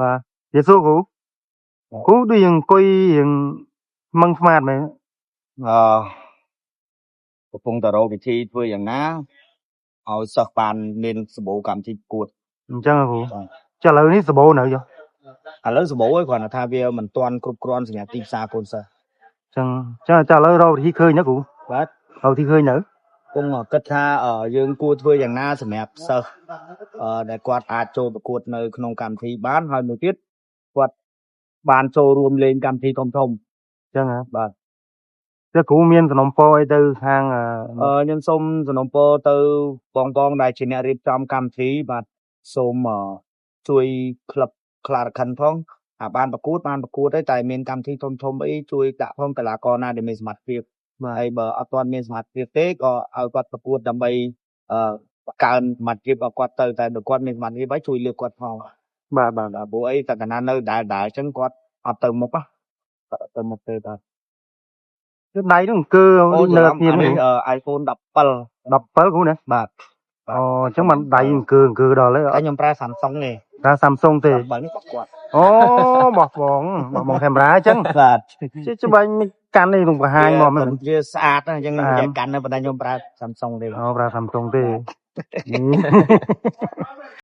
បាទជាសួរគ្រូដូចយើងអង្គុយយើងមិនស្មាតមែន កំពុងតែរកវិធីធ្វើយ៉ាងណាឲ្យសិស្សបានមានសម្បូរកម្មវិធីប្រកួត អញ្ចឹងគ្រូចុះឥឡូវនេះសបោនៅចុះ ឥឡូវសម្បូរឯងគ្រាន់តែថាវាមិនទាន់គ្រប់គ្រាន់សម្រាប់ទីផ្សារកូនសិស្ស អញ្ចឹងចុះឥឡូវរកវិធីឃើញណាគ្រូ បាទ រកវិធីឃើញនៅ គង់គិតថាយើងគួរធ្វើយ៉ាងណាសម្រាប់សិស្សដែលគាត់អាចចូលប្រកួតនៅក្នុងកម្មវិធីបានហើយមួយទៀតគាត់បានចូលរួមលេងកម្មវិធីធំៗ អញ្ចឹងហ៎ បាទ ចុះគ្រូមានសំណុំពរអីទៅខាង ខ្ញុំសូមសំណូមពរទៅបងដែលជាអ្នករៀបចំកម្មវិធីបាទសូមជួយក្លឹបខ្លារខិនផងបានប្រកួតទេតែមានកម្មវិធីធំអីជួយដាក់ផងកីឡាករណាដែលមានសមត្ថភាពហើយបើអត់ទាន់មានសមត្ថភាពទេក៏ឲ្យគាត់ប្រកួតដើម្បីបង្កើនសមត្ថភាពរបស់គាត់ទៅតែបើគាត់មានសមត្ថភាពហើយជួយលើកគាត់ផងបាទព្រោះអីតែកាលណានៅដែលអញ្ចឹងគាត់អត់ទៅមុខគាត់អត់ទៅមុខទេបាទ គឺដៃនោះអង្គើនៅទៀតនេះ iPhone 17 17គ្រូណា បាទ អូអញ្ចឹងមិនដៃអង្គើដល់ហើយ តែខ្ញុំប្រើ Samsung ទេ ប្រើ Samsung ទេ បើនេះរបស់គាត់ អូបោះបងកាមេរ៉ាអញ្ចឹង បាទ ច្បាញ់កាន់នេះក្នុងបង្ហាញមកមិន វាស្អាតអញ្ចឹងខ្ញុំកាន់តែប៉ុន្តែខ្ញុំប្រើ Samsung ទេ អូប្រើ Samsung ទេ